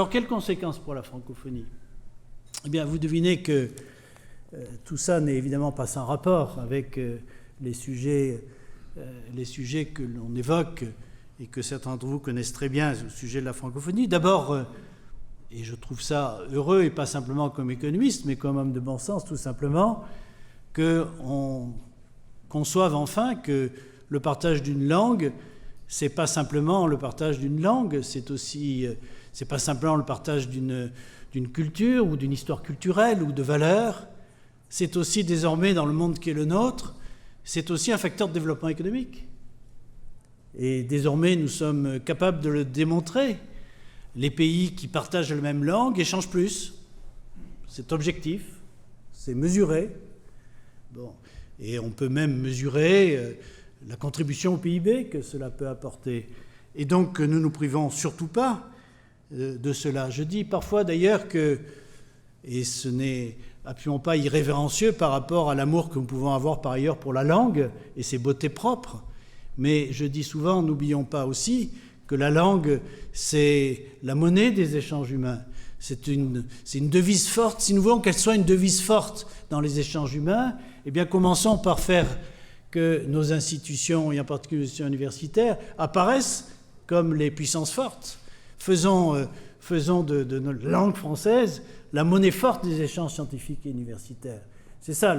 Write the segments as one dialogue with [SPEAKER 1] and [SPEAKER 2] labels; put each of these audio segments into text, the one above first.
[SPEAKER 1] Alors, quelles conséquences pour la francophonie? Eh bien, vous devinez que tout ça n'est évidemment pas sans rapport avec les sujets que l'on évoque et que certains d'entre vous connaissent très bien au sujet de la francophonie. D'abord, et je trouve ça heureux, et pas simplement comme économiste, mais comme homme de bon sens, tout simplement, qu'on conçoive enfin que le partage d'une langue, c'est pas simplement le partage d'une langue, c'est pas simplement le partage d'une culture ou d'une histoire culturelle ou de valeurs, c'est aussi désormais dans le monde qui est le nôtre, c'est aussi un facteur de développement économique. Et désormais, nous sommes capables de le démontrer. Les pays qui partagent la même langue échangent plus. C'est objectif, c'est mesuré. Bon. Et on peut même mesurer la contribution au PIB que cela peut apporter. Et donc, nous ne nous privons surtout pas de cela. Je dis parfois d'ailleurs que, et ce n'est absolument pas irrévérencieux par rapport à l'amour que nous pouvons avoir par ailleurs pour la langue et ses beautés propres, mais je dis souvent, n'oublions pas aussi que la langue, c'est la monnaie des échanges humains. C'est une devise forte. Si nous voulons qu'elle soit une devise forte dans les échanges humains, eh bien, commençons par faire que nos institutions, et en particulier les institutions universitaires, apparaissent comme les puissances fortes. Faisons de notre langue française la monnaie forte des échanges scientifiques et universitaires. C'est ça,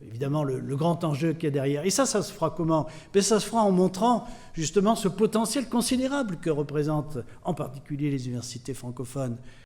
[SPEAKER 1] évidemment, le grand enjeu qu'il y a derrière. Et ça se fera comment? Ben, ça se fera en montrant justement ce potentiel considérable que représentent en particulier les universités francophones.